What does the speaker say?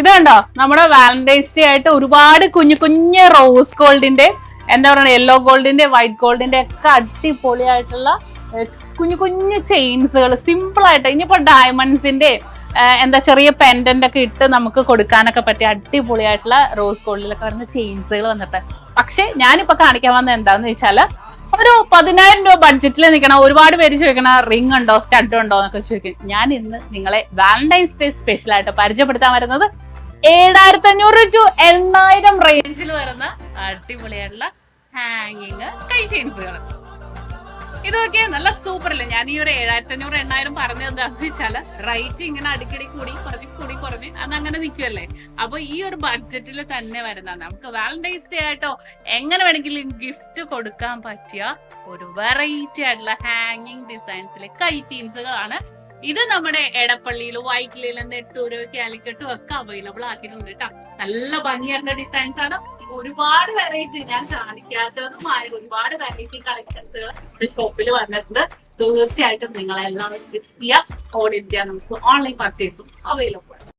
ഇത് കണ്ടോ, നമ്മുടെ വാലന്റൈൻസ് ഡേ ആയിട്ട് ഒരുപാട് കുഞ്ഞു കുഞ്ഞ് റോസ് ഗോൾഡിന്റെ, എന്താ പറയുക, യെല്ലോ ഗോൾഡിന്റെ, വൈറ്റ് ഗോൾഡിന്റെ ഒക്കെ അടിപൊളിയായിട്ടുള്ള കുഞ്ഞു കുഞ്ഞു ചെയിൻസുകൾ സിമ്പിൾ ആയിട്ട്, ഇനിയിപ്പോ ഡയമണ്ട്സിന്റെ എന്താ ചെറിയ പെൻഡന്റ് ഒക്കെ ഇട്ട് നമുക്ക് കൊടുക്കാനൊക്കെ പറ്റിയ അടിപൊളിയായിട്ടുള്ള റോസ് ഗോൾഡിലൊക്കെ വരുന്ന ചെയിൻസുകൾ വന്നിട്ട്. പക്ഷെ ഞാനിപ്പോ കാണിക്കാൻ വന്നത് എന്താന്ന് വെച്ചാല്, ഒരു 10,000 രൂപ ബഡ്ജറ്റിൽ നിൽക്കണ ഒരുപാട് പേര് ചോദിക്കണ റിംഗ് ഉണ്ടോ, സ്റ്റഡ് ഉണ്ടോ എന്നൊക്കെ ചോദിക്കും. ഞാൻ ഇന്ന് നിങ്ങളെ വാലന്റൈൻസ് ഡേ സ്പെഷ്യൽ ആയിട്ട് പരിചയപ്പെടുത്താൻ വരുന്നത് 7,500 to 8,000 റേഞ്ചിൽ വരുന്ന അടിപൊളിയായിട്ടുള്ള ഹാങ്ങിങ് കൈ ചെയിൻസുകൾ. ഇതൊക്കെ നല്ല സൂപ്പർ അല്ലേ. ഞാൻ ഈ ഒരു 7,500 8,000 പറഞ്ഞത് എന്താണെന്ന് വെച്ചാല്, റേറ്റ് ഇങ്ങനെ അടിക്കടി കൂടി കുറഞ്ഞ് അതങ്ങനെ നിൽക്കുമല്ലേ. അപ്പൊ ഈ ഒരു ബഡ്ജറ്റിൽ തന്നെ വരുന്ന, നമുക്ക് വാലന്റൈൻസ് ഡേ ആയിട്ടോ എങ്ങനെ വേണമെങ്കിലും ഗിഫ്റ്റ് കൊടുക്കാൻ പറ്റിയ ഒരു വെറൈറ്റി ആയിട്ടുള്ള ഹാങ്ങിങ് ഡിസൈൻസിലെ കൈ ചെയിൻസുകളാണ്. ഇത് നമ്മുടെ എടപ്പള്ളിയിലും വൈറ്റിലും നെട്ടൂരും കാലിക്കട്ടും ഒക്കെ അവൈലബിൾ ആക്കിയിട്ടുണ്ട് കേട്ടോ. നല്ല ഭംഗിയായിട്ടുള്ള ഡിസൈൻസ് ആണ്. ഒരുപാട് വെറൈറ്റി, ഞാൻ കാണിക്കാത്തതുമായ ഒരുപാട് വെറൈറ്റി കളക്ഷൻസുകൾ ഷോപ്പിൽ വന്നിട്ടുണ്ട്. തീർച്ചയായിട്ടും നിങ്ങളെല്ലാം വിസിറ്റ് ചെയ്യാം. ഓൾ ഇന്ത്യ നമുക്ക് ഓൺലൈൻ പർച്ചേസും അവൈലബിൾ ആണ്.